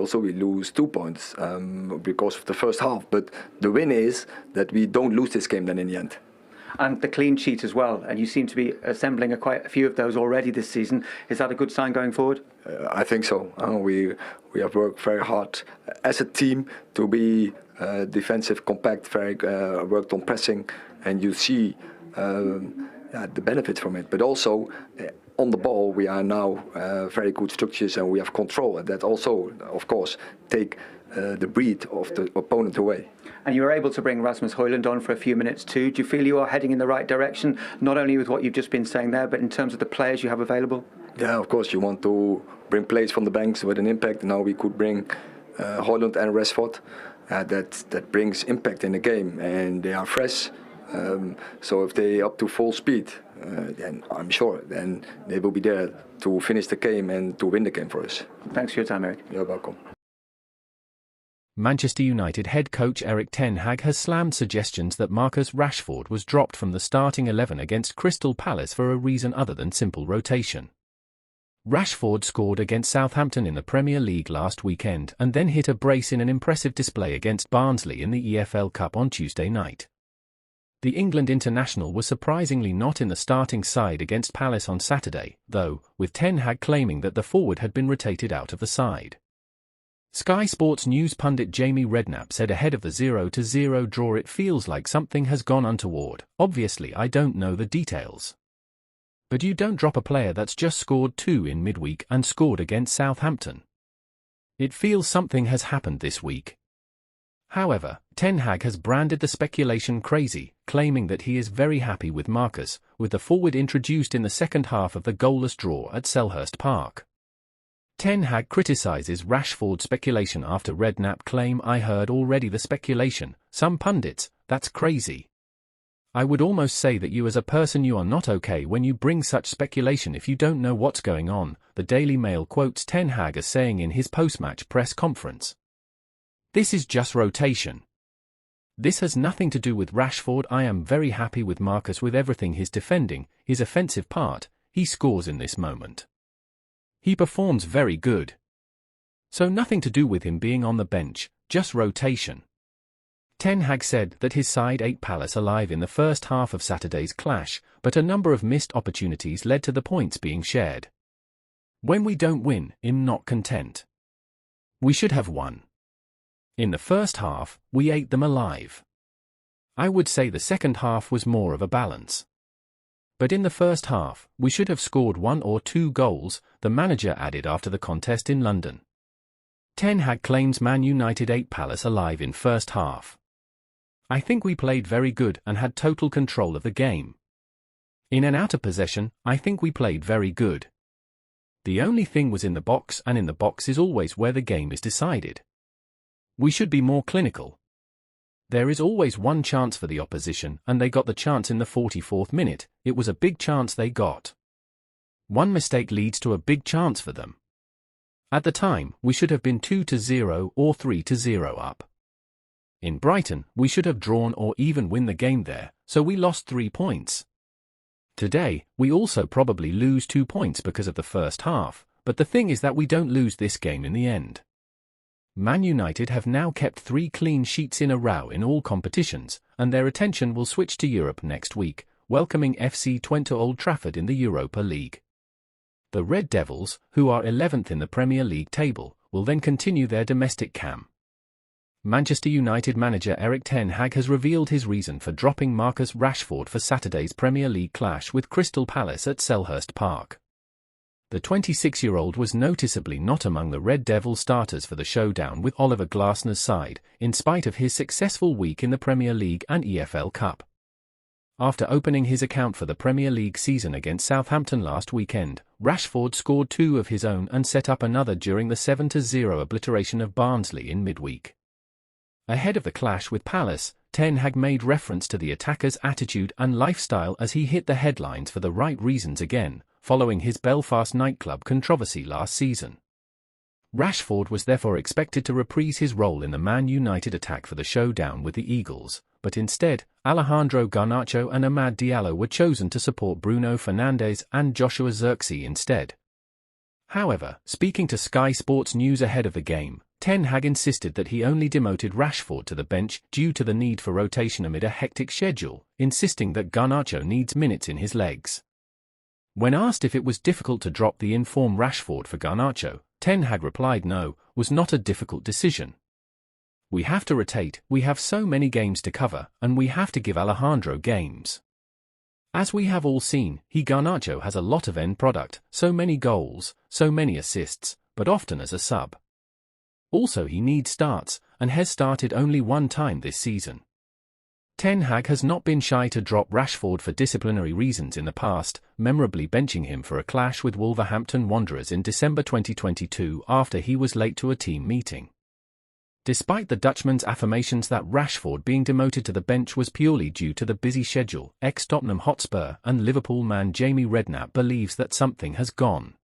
Also, we lose 2 points because of the first half, but the win is that we don't lose this game then in the end. And the clean sheet as well, and you seem to be assembling quite a few of those already this season. Is that a good sign going forward? I think so. We have worked very hard as a team to be defensive, compact, very worked on pressing, and you see the benefits from it. But also on the ball, we are now very good structures and we have control, and that also, of course, take the breed of the opponent away. And you were able to bring Rasmus Højlund on for a few minutes too. Do you feel you are heading in the right direction, not only with what you've just been saying there, but in terms of the players you have available? Yeah, of course, you want to bring players from the banks with an impact. Now we could bring Højlund and Rashford. That brings impact in the game, and they are fresh. So if they up to full speed, then I'm sure then they will be there to finish the game and to win the game for us. Thanks for your time, Erik. You're welcome. Manchester United head coach Erik ten Hag has slammed suggestions that Marcus Rashford was dropped from the starting 11 against Crystal Palace for a reason other than simple rotation. Rashford scored against Southampton in the Premier League last weekend and then hit a brace in an impressive display against Barnsley in the EFL Cup on Tuesday night. The England international was surprisingly not in the starting side against Palace on Saturday, though, with ten Hag claiming that the forward had been rotated out of the side. Sky Sports News pundit Jamie Redknapp said ahead of the 0-0 draw, "It feels like something has gone untoward. Obviously I don't know the details. But you don't drop a player that's just scored 2 in midweek and scored against Southampton. It feels something has happened this week." However, ten Hag has branded the speculation crazy, claiming that he is very happy with Marcus, with the forward introduced in the second half of the goalless draw at Selhurst Park. Ten Hag criticises Rashford speculation after Redknapp claim, "I heard already the speculation, some pundits, that's crazy. I would almost say that you as a person you are not okay when you bring such speculation if you don't know what's going on," the Daily Mail quotes ten Hag as saying in his post-match press conference. "This is just rotation. This has nothing to do with Rashford. I am very happy with Marcus, with everything he's defending, his offensive part, he scores in this moment. He performs very good. So nothing to do with him being on the bench, just rotation." Ten Hag said that his side ate Palace alive in the first half of Saturday's clash, but a number of missed opportunities led to the points being shared. "When we don't win, I'm not content. We should have won. In the first half, we ate them alive. I would say the second half was more of a balance. But in the first half, we should have scored 1 or 2 goals," the manager added after the contest in London. Ten Hag claims Man United ate Palace alive in first half. "I think we played very good and had total control of the game. In and out of possession, I think we played very good. The only thing was in the box, and in the box is always where the game is decided. We should be more clinical. There is always one chance for the opposition, and they got the chance in the 44th minute. It was a big chance they got. One mistake leads to a big chance for them. At the time, we should have been 2-0 or 3-0 up. In Brighton, we should have drawn or even win the game there, so we lost 3 points. Today, we also probably lose 2 points because of the first half, but the thing is that we don't lose this game in the end." Man United have now kept 3 clean sheets in a row in all competitions, and their attention will switch to Europe next week, welcoming FC Twente Old Trafford in the Europa League. The Red Devils, who are 11th in the Premier League table, will then continue their domestic campaign. Manchester United manager Erik ten Hag has revealed his reason for dropping Marcus Rashford for Saturday's Premier League clash with Crystal Palace at Selhurst Park. The 26-year-old was noticeably not among the Red Devil starters for the showdown with Oliver Glasner's side, in spite of his successful week in the Premier League and EFL Cup. After opening his account for the Premier League season against Southampton last weekend, Rashford scored 2 of his own and set up another during the 7-0 obliteration of Barnsley in midweek. Ahead of the clash with Palace, ten Hag made reference to the attacker's attitude and lifestyle as he hit the headlines for the right reasons again, following his Belfast nightclub controversy last season. Rashford was therefore expected to reprise his role in the Man United attack for the showdown with the Eagles, but instead, Alejandro Garnacho and Amad Diallo were chosen to support Bruno Fernandes and Joshua Zirkzee instead. However, speaking to Sky Sports News ahead of the game, Ten Hag insisted that he only demoted Rashford to the bench due to the need for rotation amid a hectic schedule, insisting that Garnacho needs minutes in his legs. When asked if it was difficult to drop the in-form Rashford for Garnacho, Ten Hag replied no, was not a difficult decision. We have to rotate, we have so many games to cover, and we have to give Alejandro games. As we have all seen, Garnacho has a lot of end product, so many goals, so many assists, but often as a sub. Also he needs starts, and has started only one time this season. Ten Hag has not been shy to drop Rashford for disciplinary reasons in the past, memorably benching him for a clash with Wolverhampton Wanderers in December 2022 after he was late to a team meeting. Despite the Dutchman's affirmations that Rashford being demoted to the bench was purely due to the busy schedule, ex-Tottenham Hotspur and Liverpool man Jamie Redknapp believes that something has gone